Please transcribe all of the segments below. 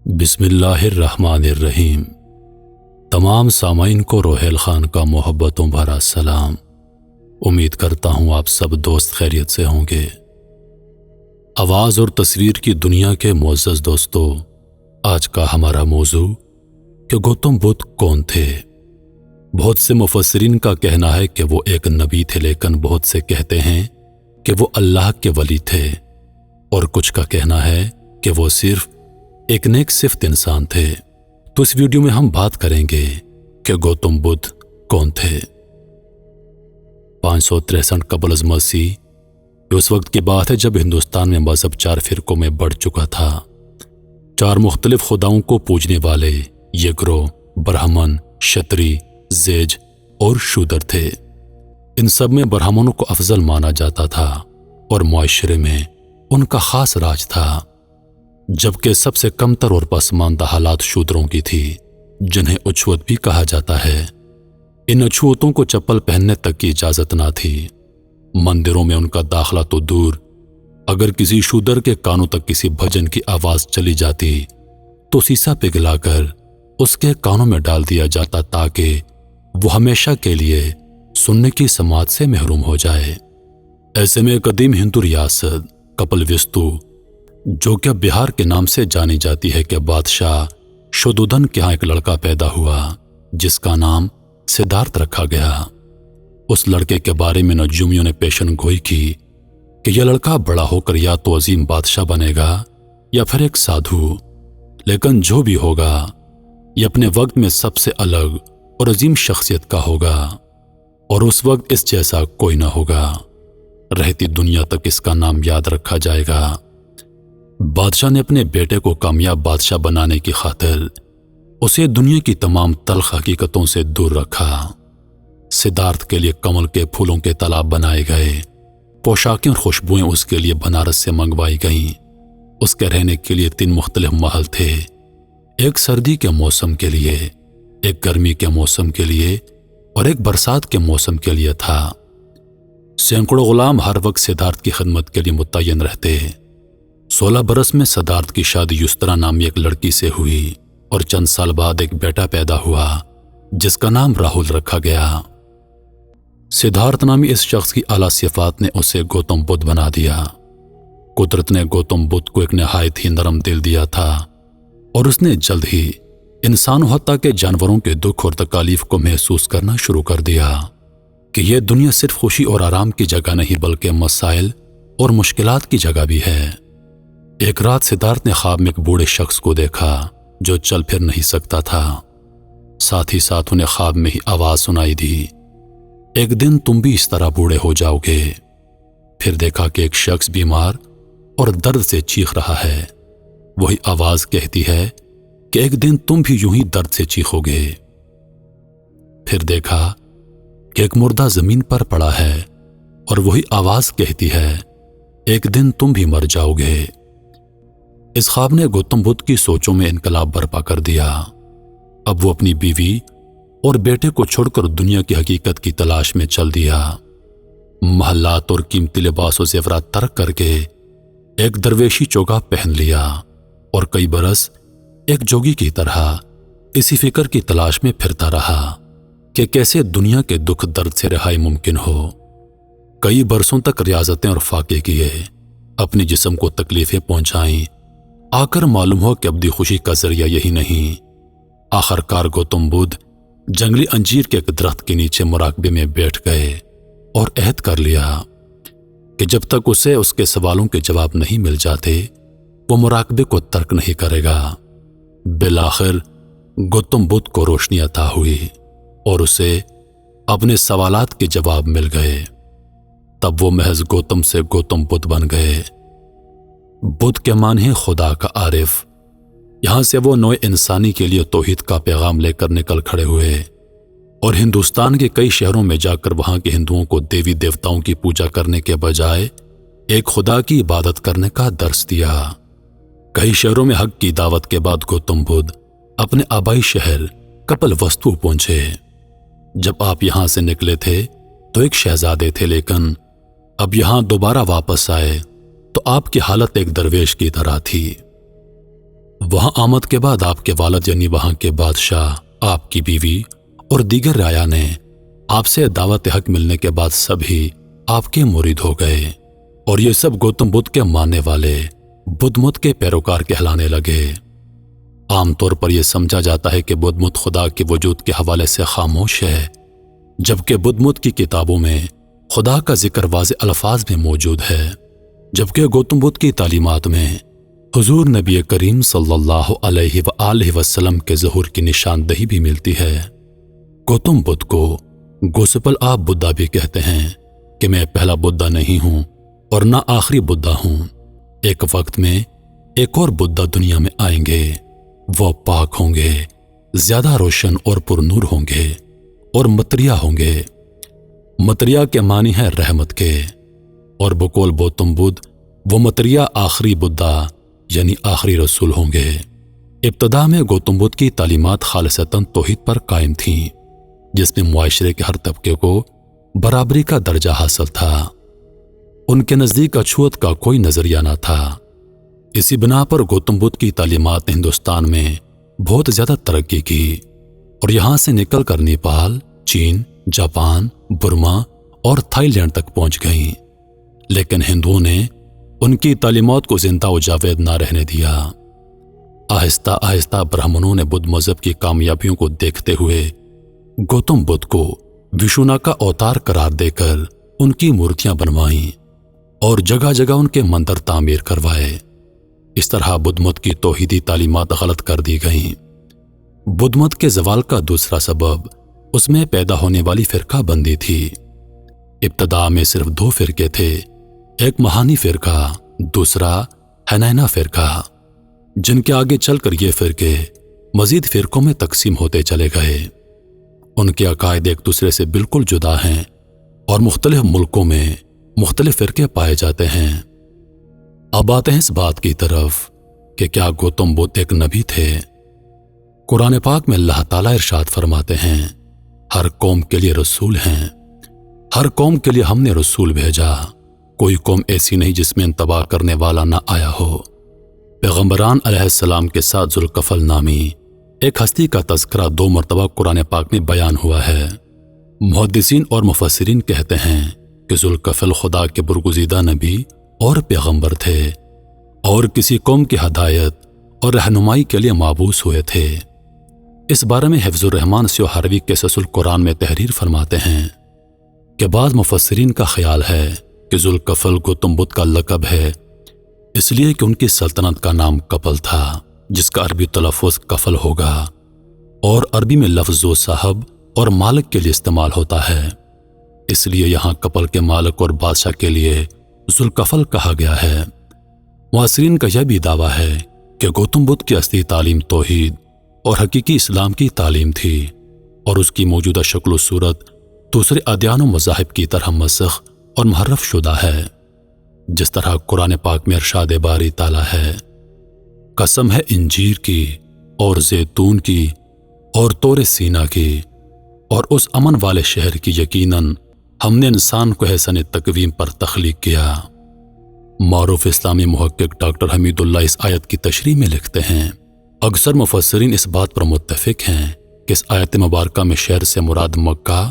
بسم اللہ الرحمن الرحیم۔ تمام سامعین کو روحیل خان کا محبتوں بھرا سلام۔ امید کرتا ہوں آپ سب دوست خیریت سے ہوں گے۔ آواز اور تصویر کی دنیا کے معزز دوستو، آج کا ہمارا موضوع کہ گوتم بدھ کون تھے۔ بہت سے مفسرین کا کہنا ہے کہ وہ ایک نبی تھے، لیکن بہت سے کہتے ہیں کہ وہ اللہ کے ولی تھے، اور کچھ کا کہنا ہے کہ وہ صرف ایک نیک صفت انسان تھے۔ تو اس ویڈیو میں ہم بات کریں گے کہ گوتم بدھ کون تھے۔ 563 قبل از مسیح، یہ اس وقت کی بات ہے جب ہندوستان میں مذہب 4 فرقوں میں بڑھ چکا تھا۔ 4 مختلف خداؤں کو پوجنے والے یہ گروہ برہمن، شتری، زیج اور شودر تھے۔ ان سب میں برہمنوں کو افضل مانا جاتا تھا اور معاشرے میں ان کا خاص راج تھا، جبکہ سب سے کمتر اور پسماندہ حالات شودروں کی تھی، جنہیں اچھوت بھی کہا جاتا ہے۔ ان اچھوتوں کو چپل پہننے تک کی اجازت نہ تھی۔ مندروں میں ان کا داخلہ تو دور، اگر کسی شودر کے کانوں تک کسی بھجن کی آواز چلی جاتی تو سیسا پگھلا کر اس کے کانوں میں ڈال دیا جاتا، تاکہ وہ ہمیشہ کے لیے سننے کی سماعت سے محروم ہو جائے۔ ایسے میں قدیم ہندو ریاست کپل وستو، جو کہ بہار کے نام سے جانی جاتی ہے، کہ بادشاہ شودھودن کے ہاں ایک لڑکا پیدا ہوا جس کا نام سدھارتھ رکھا گیا۔ اس لڑکے کے بارے میں نجومیوں نے پیشن گوئی کی کہ یہ لڑکا بڑا ہو کر یا تو عظیم بادشاہ بنے گا یا پھر ایک سادھو، لیکن جو بھی ہوگا یہ اپنے وقت میں سب سے الگ اور عظیم شخصیت کا ہوگا، اور اس وقت اس جیسا کوئی نہ ہوگا۔ رہتی دنیا تک اس کا نام یاد رکھا جائے گا۔ بادشاہ نے اپنے بیٹے کو کامیاب بادشاہ بنانے کی خاطر اسے دنیا کی تمام تلخ حقیقتوں سے دور رکھا۔ سدھارتھ کے لیے کمل کے پھولوں کے تالاب بنائے گئے، پوشاکیں اور خوشبوئیں اس کے لیے بنارس سے منگوائی گئیں۔ اس کے رہنے کے لیے 3 مختلف محل تھے، ایک سردی کے موسم کے لیے، ایک گرمی کے موسم کے لیے اور ایک برسات کے موسم کے لیے تھا۔ سینکڑوں غلام ہر وقت سدھارتھ کی خدمت کے لیے متعین رہتے۔ 16 برس میں سدھارتھ کی شادی یسترا نامی ایک لڑکی سے ہوئی، اور چند سال بعد ایک بیٹا پیدا ہوا جس کا نام راہل رکھا گیا۔ سدھارتھ نامی اس شخص کی اعلیٰ صفات نے اسے گوتم بدھ بنا دیا۔ قدرت نے گوتم بدھ کو ایک نہایت ہی نرم دل دیا تھا، اور اس نے جلد ہی انسانوں حتیٰ کہ جانوروں کے دکھ اور تکالیف کو محسوس کرنا شروع کر دیا، کہ یہ دنیا صرف خوشی اور آرام کی جگہ نہیں بلکہ مسائل اور مشکلات کی جگہ بھی ہے۔ ایک رات سدھارتھ نے خواب میں ایک بوڑھے شخص کو دیکھا جو چل پھر نہیں سکتا تھا۔ ساتھ ہی ساتھ انہیں خواب میں ہی آواز سنائی دی، ایک دن تم بھی اس طرح بوڑھے ہو جاؤ گے۔ پھر دیکھا کہ ایک شخص بیمار اور درد سے چیخ رہا ہے۔ وہی آواز کہتی ہے کہ ایک دن تم بھی یوں ہی درد سے چیخو گے۔ پھر دیکھا کہ ایک مردہ زمین پر پڑا ہے، اور وہی آواز کہتی ہے ایک دن تم بھی مر جاؤ گے۔ اس خواب نے گوتم بدھ کی سوچوں میں انقلاب برپا کر دیا۔ اب وہ اپنی بیوی اور بیٹے کو چھوڑ کر دنیا کی حقیقت کی تلاش میں چل دیا۔ محلات اور قیمتی لباس و زیورات ترک کر کے ایک درویشی چوگا پہن لیا، اور کئی برس ایک جوگی کی طرح اسی فکر کی تلاش میں پھرتا رہا کہ کیسے دنیا کے دکھ درد سے رہائی ممکن ہو۔ کئی برسوں تک ریاضتیں اور فاقے کیے، اپنی جسم کو تکلیفیں پہنچائیں، آخر معلوم ہو کہ ابدی خوشی کا ذریعہ یہی نہیں۔ آخر کار گوتم بدھ جنگلی انجیر کے ایک درخت کے نیچے مراقبے میں بیٹھ گئے اور عہد کر لیا کہ جب تک اسے اس کے سوالوں کے جواب نہیں مل جاتے وہ مراقبے کو ترک نہیں کرے گا۔ بالآخر گوتم بدھ کو روشنی عطا ہوئی اور اسے اپنے سوالات کے جواب مل گئے۔ تب وہ محض گوتم سے گوتم بدھ بن گئے۔ بدھ کے معنی ہے خدا کا عارف۔ یہاں سے وہ نوع انسانی کے لیے توحید کا پیغام لے کر نکل کھڑے ہوئے، اور ہندوستان کے کئی شہروں میں جا کر وہاں کے ہندوؤں کو دیوی دیوتاؤں کی پوجا کرنے کے بجائے ایک خدا کی عبادت کرنے کا درس دیا۔ کئی شہروں میں حق کی دعوت کے بعد گوتم بدھ اپنے آبائی شہر کپل وستو پہنچے۔ جب آپ یہاں سے نکلے تھے تو ایک شہزادے تھے، لیکن اب یہاں دوبارہ واپس آئے تو آپ کی حالت ایک درویش کی طرح تھی۔ वहां आमद के बाद आपके वालिद यानी वहां के बादशाह, आपकी बीवी और दीगर राया ने आपसे दावत हक मिलने के बाद सभी आपके मुरीद हो गए और ये सब गौतम बुद्ध के मानने वाले बुद्धमत के पैरोकार कहलाने लगे। आमतौर पर यह समझा जाता है कि बुद्धमत खुदा के वजूद के हवाले से खामोश है, जबकि बुद्धमत की किताबों में खुदा का जिक्र वाज़े अल्फाज में मौजूद है, जबकि गौतम बुद्ध की तालीमात में हुजूर नबी करीम सल्लल्लाहु अलैहि वसल्लम के ज़हूर की निशानदही भी मिलती है। गौतम बुद्ध को गोस्पेल ऑफ बुद्धा भी कहते हैं कि मैं पहला बुद्धा नहीं हूं और ना आखिरी बुद्धा हूं। एक वक्त में एक और बुद्धा दुनिया में आएंगे। वो पाक होंगे, ज्यादा रोशन और पुरनूर होंगे और मतरिया होंगे। मतरिया के मानी है रहमत के, और बकौल गौतम बुद्ध वो मतरिया आखिरी बुद्धा यानी आखिरी रसूल होंगे। इब्तदा में गौतम बुद्ध की तालीमात खालिसतन तौहीद पर कायम थीं, जिसमें मुआशरे के हर तबके को बराबरी का दर्जा हासिल था। उनके नज़दीक अछूत का कोई नजरिया न था। इसी बिना पर गौतम बुद्ध की तालीमात ने हिंदुस्तान में बहुत ज्यादा तरक्की की और यहां से निकलकर नेपाल, चीन, जापान, बुर्मा और थाईलैंड तक पहुंच गईं। लेकिन हिंदुओं ने उनकी तालीमात को जिंदा व जावेद ना रहने दिया। आहिस्ता आहिस्ता ब्राह्मणों ने बुद्ध मजहब की कामयाबियों को देखते हुए गौतम बुद्ध को विष्णु का अवतार करार देकर उनकी मूर्तियां बनवाईं और जगह जगह उनके मंदिर तामीर करवाए। इस तरह बुद्धमत की तौहीदी तालीमात गलत कर दी गईं। बुद्धमत के जवाल का दूसरा सबब उसमें पैदा होने वाली फिरका बंदी थी। इब्तदा में सिर्फ दो फिरके थे, एक महानी फिरका, दूसरा हनैना फिरका, जिनके आगे चलकर ये फिरके मजीद फिरकों में तकसीम होते चले गए। उनके अकायद एक दूसरे से बिल्कुल जुदा हैं और मुख्तलिफ मुल्कों में मुख्तलिफ फिरके पाए जाते हैं। अब आते हैं इस बात की तरफ कि क्या गौतम बुद्ध एक नबी थे? कुरान पाक में अल्लाह ताला इरशाद फरमाते हैं, हर कौम के लिए रसूल हैं, हर कौम के लिए हमने रसूल भेजा, कोई कौम ऐसी नहीं जिसमें इंतबा करने वाला ना आया हो। पैगंबरान अलैहिस्सलाम के साथ जुल्कफल नामी एक हस्ती का तज़किरा 2 मरतबा कुरान पाक में बयान हुआ है। मुहद्दिसीन और मुफस्सिरीन कहते हैं कि जुल्कफल खुदा के बरगुज़ीदा नबी और पैगंबर थे और किसी कौम की हदायत और रहनुमाई के लिए माबूस हुए थे। इस बारे में हिफ्ज़ुर रहमान सियोहरवी क़िससुल कुरान में तहरीर फरमाते हैं कि बाद मुफस्सिरीन का ख्याल है कि जुल्कफल गौतम बुद्ध का लक़ब है, इसलिए कि उनकी सल्तनत का नाम कपल था, जिसका अरबी तलफ़्फ़ुज़ कफल होगा और अरबी में लफ्ज़ साहब और मालिक के लिए इस्तेमाल होता है। इसलिए यहाँ कपल के मालिक और बादशाह के लिए जुल्कफल कहा गया है। मुआसिरीन का यह भी दावा है कि गौतम बुद्ध की असली तालीम तौहीद और हकीकी इस्लाम की तालीम थी और उसकी मौजूदा शक्ल सूरत दूसरे अदयान व मज़ाहिब की तरह मसख और मुहर्रफ शुदा है। जिस तरह कुरान पाक में इरशाद बारी ताला है, कसम है इंजीर की और जैतून की और तोरे सीना की और उस अमन वाले शहर की, यकीनन हमने इंसान को एहसन तकवीम पर तख्लीक किया। मारूफ इस्लामी मुहक्किक डॉक्टर हमीदुल्लाह इस आयत की तशरीह में लिखते हैं, अक्सर मुफस्सिरीन इस बात पर मुत्तफिक हैं कि इस आयत मुबारका में शहर से मुराद मक्का,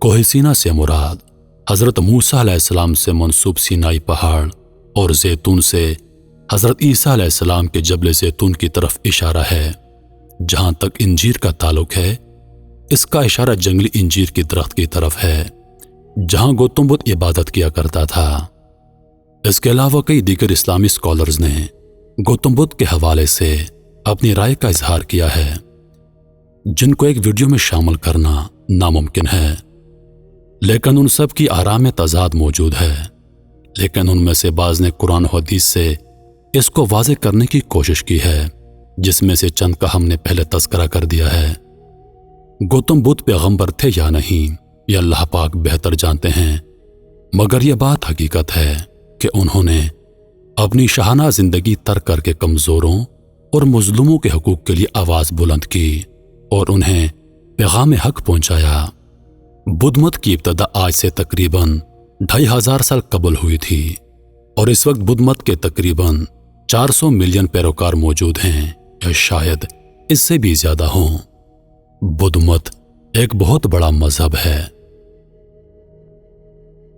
कोह सीना से मुराद हज़रत मूसा अलैहिस्सलाम से मंसूब सीनाई पहाड़ और जैतून से हज़रत ईसा अलैहिस्सलाम के जबल जैतून की तरफ इशारा है। जहां तक इंजीर का ताल्लुक है, इसका इशारा जंगली इंजीर की दरख्त की तरफ है, जहां गौतम बुद्ध इबादत किया करता था। इसके अलावा कई दीगर इस्लामी स्कॉलर्स ने गौतम बुद्ध के हवाले से अपनी राय का इजहार किया है, जिनको एक वीडियो में शामिल करना नामुमकिन है, लेकिन उन सब की आरा में तजाद मौजूद है। लेकिन उनमें से बाज़ ने कुरान और हदीस से इसको वाज़े करने की कोशिश की है, जिसमें से चंद का हमने पहले तज़किरा कर दिया है। गौतम बुद्ध पैगंबर थे या नहीं, यह अल्लाह पाक बेहतर जानते हैं, मगर यह बात हकीकत है कि उन्होंने अपनी शाहाना जिंदगी तर्क करके कमज़ोरों और मज़लूमों के हकूक़ के लिए आवाज़ बुलंद की और उन्हें पैगाम हक पहुंचाया। बुद्धमत की इब्तदा आज से तकरीबन 2500 साल कबल हुई थी और इस वक्त बुद्धमत के तकरीबन 400 मिलियन पैरोकार मौजूद हैं या शायद इससे भी ज्यादा हों। बुद्ध मत एक बहुत बड़ा मजहब है